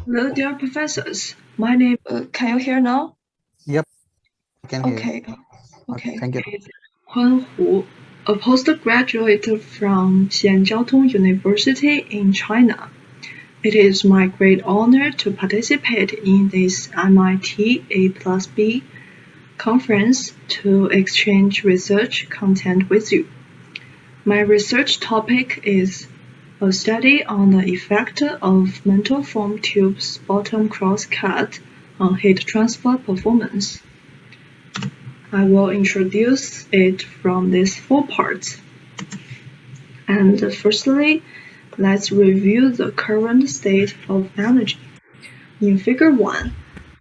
Hello, dear professors. My name. Can you hear now? Yep, I can hear. Okay. Okay. Thank you. Huan Hu, a postgraduate from Xianjiaotong University in China. It is my great honor to participate in this MIT A+B conference to exchange research content with you. My research topic is a study on the effect of metal foam tubes bottom cross-cut on heat transfer performance. I will introduce it from these 4 parts. And firstly, let's review the current state of energy. In Figure 1,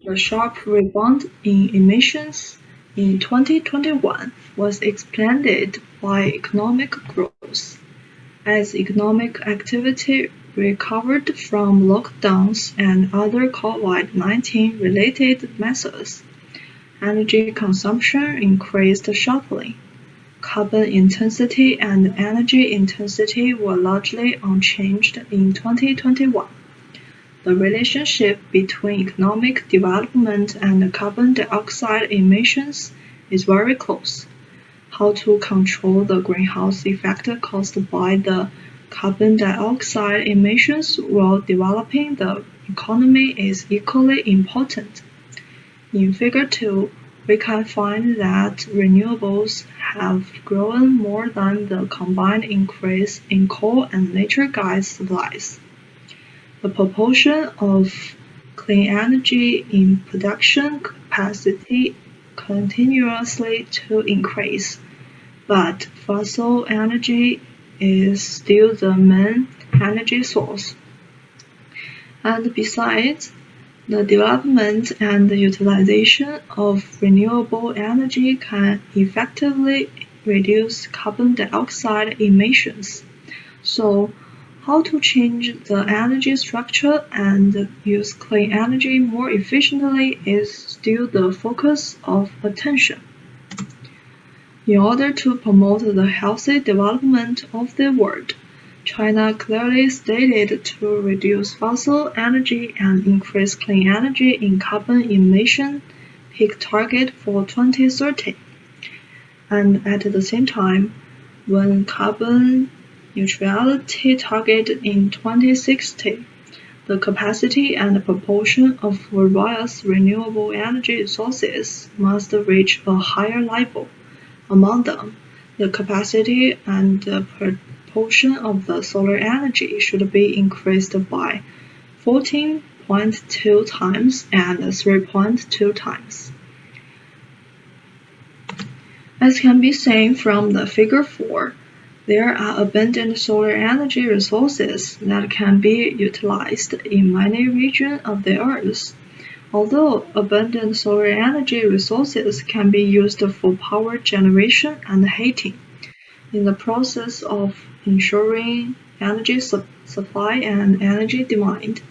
the sharp rebound in emissions in 2021 was explained by economic growth. As economic activity recovered from lockdowns and other COVID-19 related measures, energy consumption increased sharply. Carbon intensity and energy intensity were largely unchanged in 2021. The relationship between economic development and carbon dioxide emissions is very close. How to control the greenhouse effect caused by the carbon dioxide emissions while developing the economy is equally important. In Figure 2, we can find that renewables have grown more than the combined increase in coal and natural gas supplies. The proportion of clean energy in production capacity continuously to increase, but fossil energy is still the main energy source. And besides, the development and utilization of renewable energy can effectively reduce carbon dioxide emissions. So, how to change the energy structure and use clean energy more efficiently is still the focus of attention. In order to promote the healthy development of the world, China clearly stated to reduce fossil energy and increase clean energy in carbon emission peak target for 2030. And at the same time, when carbon neutrality target in 2060, the capacity and proportion of various renewable energy sources must reach a higher level. Among them, the capacity and the proportion of the solar energy should be increased by 14.2 times and 3.2 times. As can be seen from the Figure 4, there are abundant solar energy resources that can be utilized in many regions of the Earth. Although abundant solar energy resources can be used for power generation and heating, in the process of ensuring energy supply and energy demand,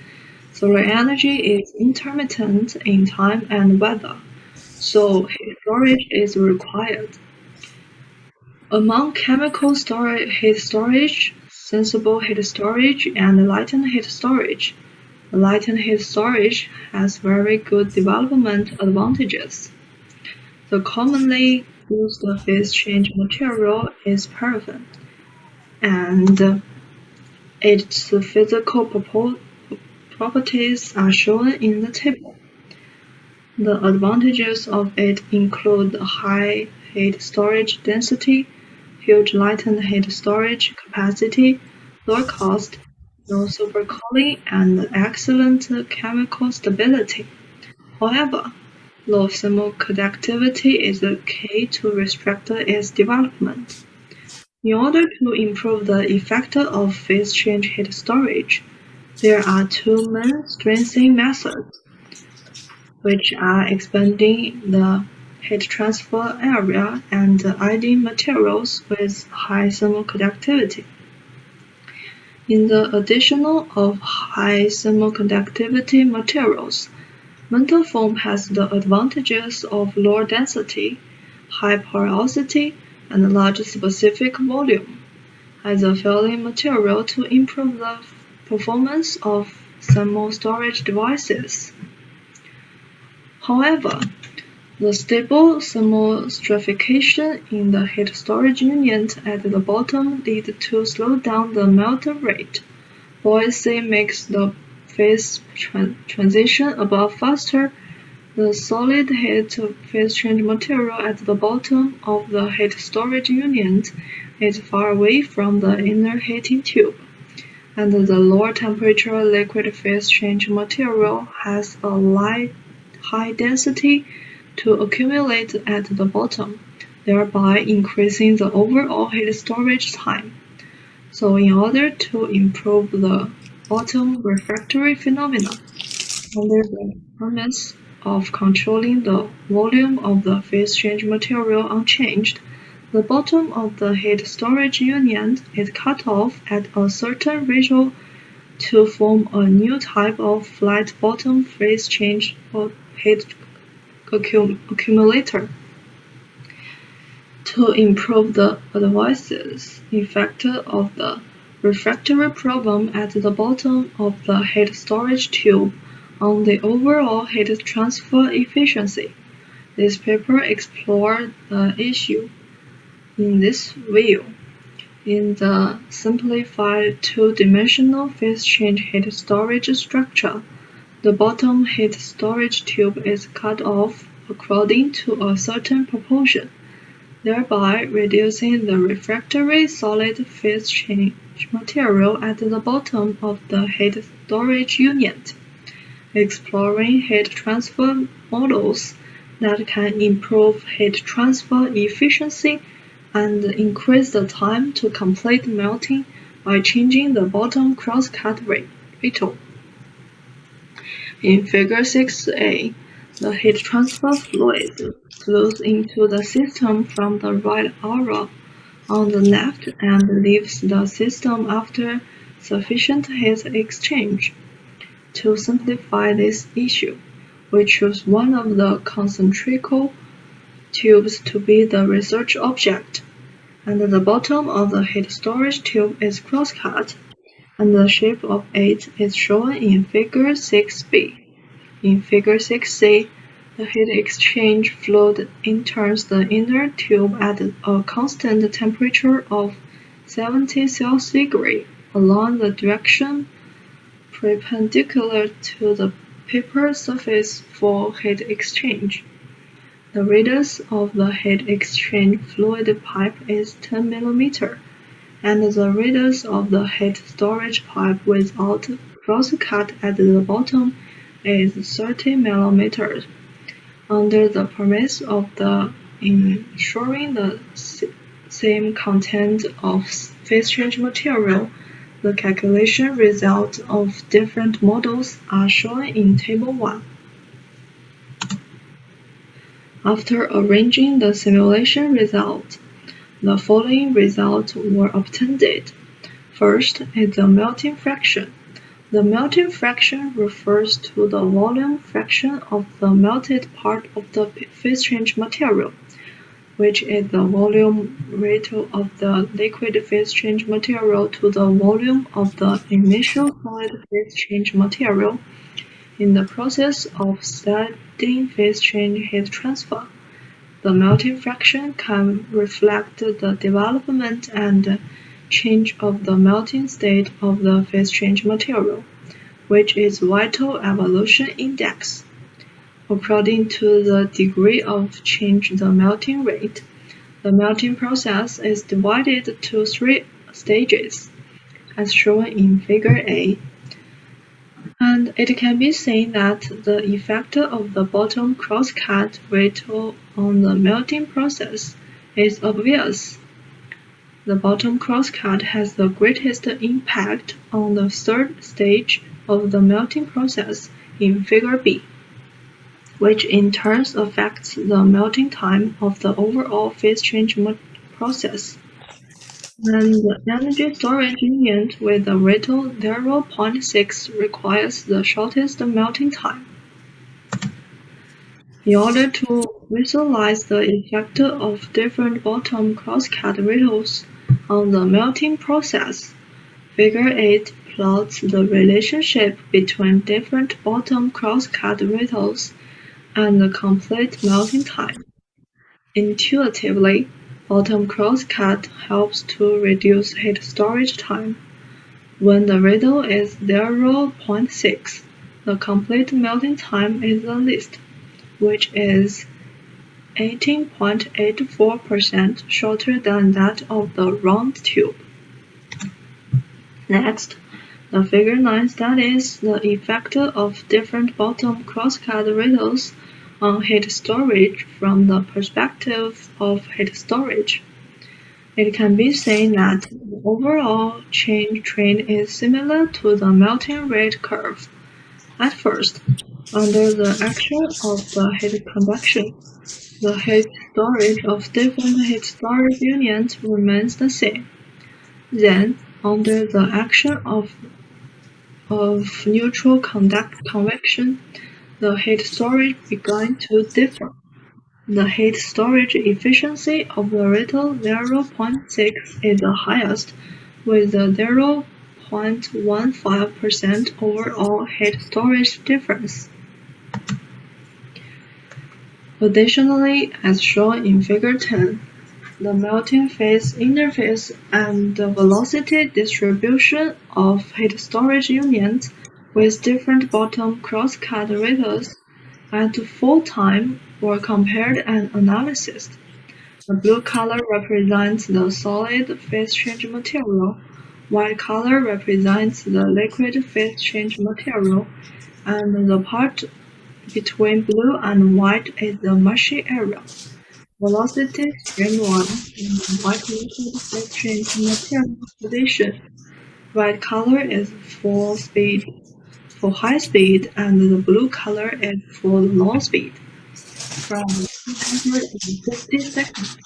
solar energy is intermittent in time and weather, so heat storage is required. Among chemical heat storage, sensible heat storage, and latent heat storage, latent heat storage has very good development advantages. The commonly used phase change material is paraffin, and its physical properties are shown in the table. The advantages of it include high heat storage density, huge latent heat storage capacity, low cost, no supercooling, and excellent chemical stability. However, low thermoconductivity is the key to restrict its development. In order to improve the effect of phase change heat storage, there are 2 main strengthening methods, which are expanding the heat transfer area and adding materials with high thermoconductivity. In the addition of high thermoconductivity materials, metal foam has the advantages of lower density, high porosity, and large specific volume, as a filling material to improve the performance of thermal storage devices. However, the stable thermal stratification in the heat storage unit at the bottom leads to slow down the melt rate. Buoyancy makes the phase transition above faster. The solid heat phase change material at the bottom of the heat storage unit is far away from the inner heating tube, and the lower temperature liquid phase change material has a high density to accumulate at the bottom, thereby increasing the overall heat storage time. So in order to improve the bottom refractory phenomena, under the premise of controlling the volume of the phase change material unchanged, the bottom of the heat storage unit is cut off at a certain ratio to form a new type of flat bottom phase change heat accumulator. To improve the adverse effect of the refractory problem at the bottom of the heat storage tube on the overall heat transfer efficiency, this paper explored the issue in this view. In the simplified two-dimensional phase change heat storage structure, the bottom heat storage tube is cut off according to a certain proportion, thereby reducing the refractory solid phase change material at the bottom of the heat storage unit. Exploring heat transfer models that can improve heat transfer efficiency and increase the time to complete melting by changing the bottom crosscut ratio. In Figure 6a, the heat transfer fluid flows into the system from the right arrow on the left and leaves the system after sufficient heat exchange. To simplify this issue, we choose one of the concentrical tubes to be the research object, and the bottom of the heat storage tube is crosscut, and the shape of it is shown in Figure 6b. In Figure 6c, the heat exchange fluid enters the inner tube at a constant temperature of 70 Celsius along the direction perpendicular to the paper surface for heat exchange. The radius of the heat exchange fluid pipe is 10 mm, and the radius of the heat storage pipe without crosscut at the bottom is 30 mm. Under the premise of ensuring the same content of phase change material, the calculation results of different models are shown in Table 1. After arranging the simulation result, the following results were obtained. First is the melting fraction. The melting fraction refers to the volume fraction of the melted part of the phase change material, which is the volume ratio of the liquid phase change material to the volume of the initial solid phase change material in the process of steady phase change heat transfer. The melting fraction can reflect the development and change of the melting state of the phase change material, which is vital evolution index. According to the degree of change the melting rate, the melting process is divided to 3 stages, as shown in Figure A. And it can be seen that the effect of the bottom crosscut ratio on the melting process is obvious. The bottom crosscut has the greatest impact on the third stage of the melting process in Figure B, which in turn affects the melting time of the overall phase change process. And the energy storage unit with the ratio 0.6 requires the shortest melting time. In order to visualize the effect of different bottom crosscut ratios on the melting process, Figure 8 plots the relationship between different bottom crosscut riddles and the complete melting time. Intuitively, bottom crosscut helps to reduce heat storage time. When the riddle is 0.6, the complete melting time is the least, which is 18.84% shorter than that of the round tube. Next, the figure 9 studies the effect of different bottom crosscut riddles on heat storage from the perspective of heat storage. It can be seen that the overall change trend is similar to the melting rate curve. At first, under the action of the heat conduction, the heat storage of different heat storage unions remains the same. Then, under the action of neutral convection, the heat storage began to differ. The heat storage efficiency of the riddle 0.6 is the highest, with a 0.15% overall heat storage difference. Additionally, as shown in Figure 10, the melting phase interface and the velocity distribution of heat storage unions with different bottom crosscut riddles at full time were compared and analyzed. The blue color represents the solid phase change material, white color represents the liquid phase change material, and the part between blue and white is the mushy area. Velocity stream 1 in the white liquid phase change material position. White color is for high speed, and the blue color is for low speed. From 250 seconds,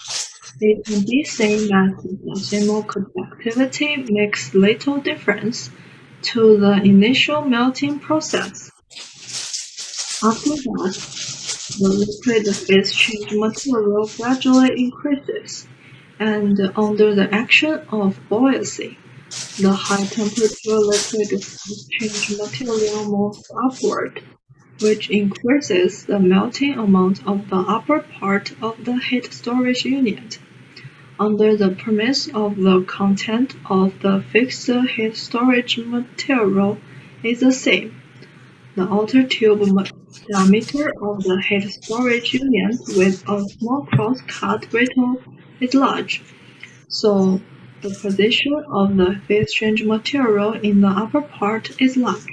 it can be seen that the thermal conductivity makes little difference to the initial melting process. After that, the liquid phase change material gradually increases, and under the action of buoyancy, the high-temperature liquid phase change material moves upward, which increases the melting amount of the upper part of the heat storage unit. Under the premise of the content of the fixed heat storage material is the same, the outer tube diameter of the heat storage unit with a small cross-cut riddle is large, so the position of the phase change material in the upper part is large.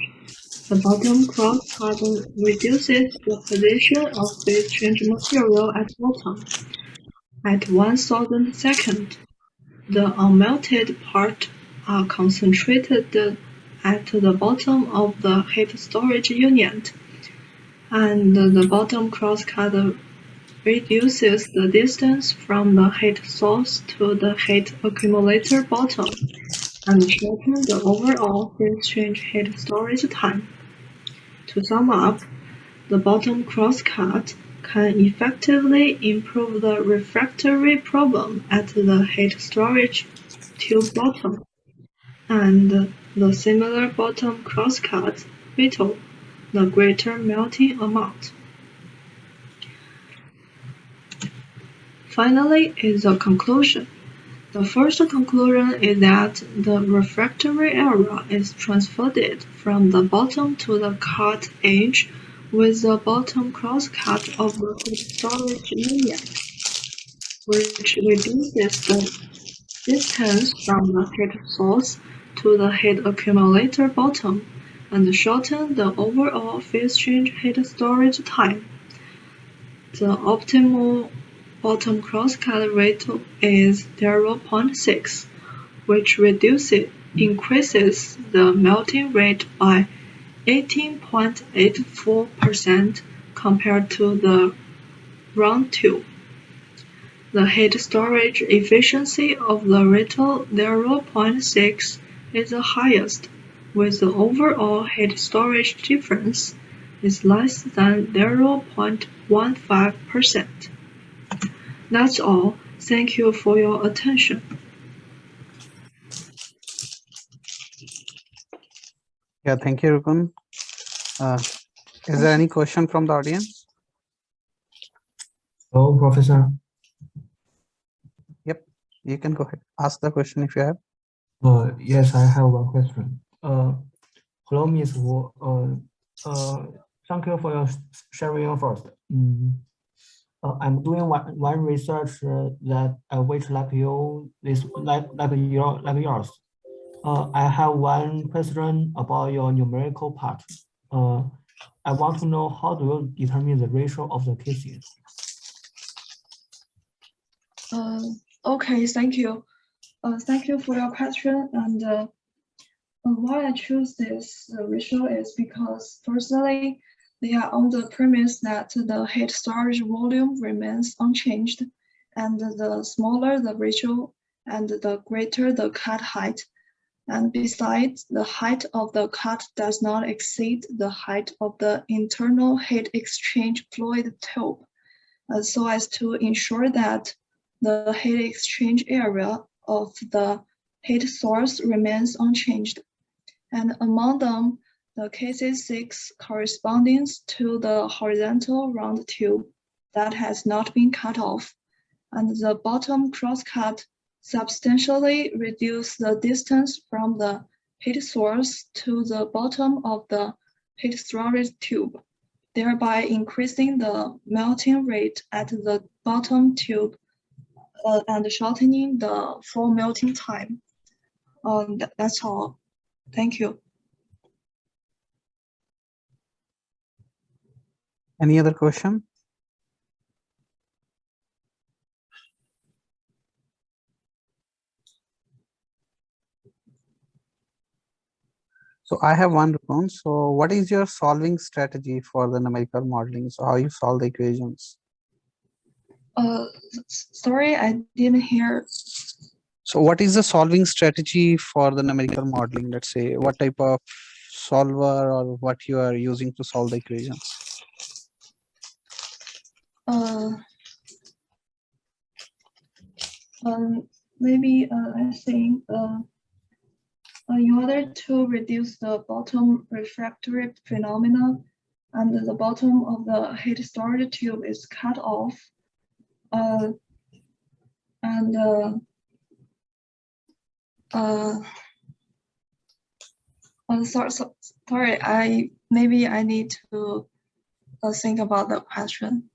The bottom cross-cut reduces the position of phase change material at bottom. At 1000 seconds, the unmelted parts are concentrated at the bottom of the heat storage unit, and the bottom crosscut reduces the distance from the heat source to the heat accumulator bottom and shortens the overall phase change heat storage time. To sum up, the bottom crosscut can effectively improve the refractory problem at the heat storage tube bottom, and the similar bottom crosscut whittle the greater melting amount. Finally is the conclusion. The first conclusion is that the refractory area is transferred from the bottom to the cut edge with the bottom crosscut of the heat storage unit, which reduces the distance from the heat source to the heat accumulator bottom and shortens the overall phase change heat storage time. The optimal bottom crosscut rate is 0.6, which increases the melting rate by 18.84% compared to the round tube. The heat storage efficiency of the riddle 0.6 is the highest, with the overall heat storage difference is less than 0.15%. That's all. Thank you for your attention. Yeah, thank you, Rukun. Is there any question from the audience? Hello, Professor. Yep, you can go ahead. Ask the question if you have. Yes, I have one question. Hello, Miss Wu. Thank you for your sharing first. I'm doing one research that which like you like yours. I have one question about your numerical part. I want to know how do you determine the ratio of the cases? Okay, thank you. Thank you for your question. And why I choose this ratio is because firstly, they are on the premise that the heat storage volume remains unchanged, and the smaller the ratio and the greater the cut height. And besides, the height of the cut does not exceed the height of the internal heat exchange fluid tube, so as to ensure that the heat exchange area of the heat source remains unchanged. And among them, the K6 corresponding to the horizontal round tube that has not been cut off, and the bottom crosscut substantially reduce the distance from the heat source to the bottom of the heat storage tube, thereby increasing the melting rate at the bottom tube and shortening the full melting time. That's all. Thank you. Any other question? So I have one, Rukun. So what is your solving strategy for the numerical modeling? So how you solve the equations? Sorry, I didn't hear. So what is the solving strategy for the numerical modeling? Let's say what type of solver or what you are using to solve the equations? Maybe I think in order to reduce the bottom refractory phenomena and the bottom of the heat storage tube is cut off, sorry, maybe I need to think about the question.